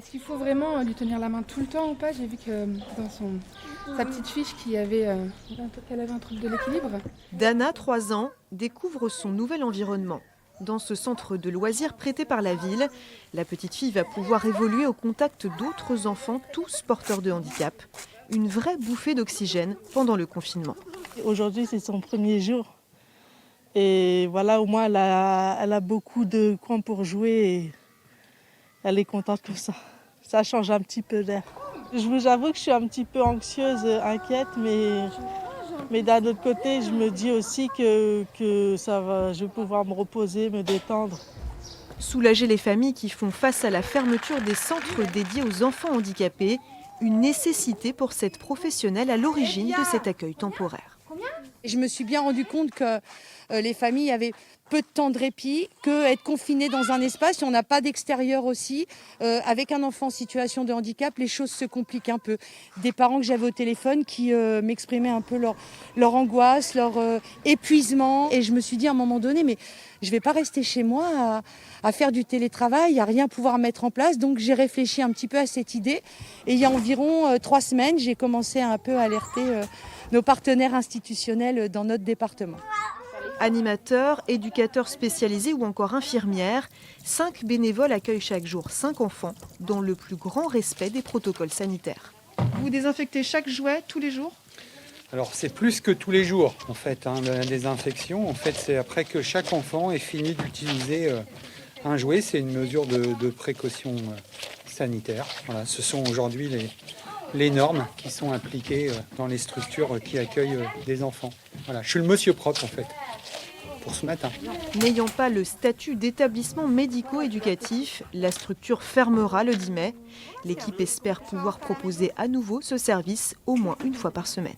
Est-ce qu'il faut vraiment lui tenir la main tout le temps ou pas? J'ai vu que dans sa petite fiche qu'elle avait un trouble de l'équilibre. Dana, 3 ans, découvre son nouvel environnement. Dans ce centre de loisirs prêté par la ville, la petite fille va pouvoir évoluer au contact d'autres enfants, tous porteurs de handicap. Une vraie bouffée d'oxygène pendant le confinement. Aujourd'hui, c'est son premier jour. Et voilà, au moins, elle a beaucoup de coins pour jouer et elle est contente comme ça. Ça change un petit peu d'air. Je vous avoue que je suis un petit peu anxieuse, inquiète, mais d'un autre côté, je me dis aussi que ça va, je vais pouvoir me reposer, me détendre. Soulager les familles qui font face à la fermeture des centres dédiés aux enfants handicapés, une nécessité pour cette professionnelle à l'origine de cet accueil temporaire. Je me suis bien rendu compte que les familles avaient peu de temps de répit, qu'être confiné dans un espace, si on n'a pas d'extérieur aussi, avec un enfant en situation de handicap, les choses se compliquent un peu. Des parents que j'avais au téléphone qui m'exprimaient un peu leur angoisse, leur épuisement. Et je me suis dit à un moment donné, mais je ne vais pas rester chez moi à faire du télétravail, à rien pouvoir mettre en place. Donc j'ai réfléchi un petit peu à cette idée. Et il y a environ 3 semaines, j'ai commencé à un peu alerter nos partenaires institutionnels dans notre département. Animateurs, éducateurs spécialisés ou encore infirmières, 5 bénévoles accueillent chaque jour 5 enfants dans le plus grand respect des protocoles sanitaires. Vous désinfectez chaque jouet tous les jours? Alors c'est plus que tous les jours en fait, la désinfection. En fait, c'est après que chaque enfant ait fini d'utiliser un jouet. C'est une mesure de précaution sanitaire. Voilà, ce sont aujourd'hui les normes qui sont appliquées dans les structures qui accueillent des enfants. Voilà, je suis le monsieur propre en fait, pour ce matin. N'ayant pas le statut d'établissement médico-éducatif, la structure fermera le 10 mai. L'équipe espère pouvoir proposer à nouveau ce service au moins une fois par semaine.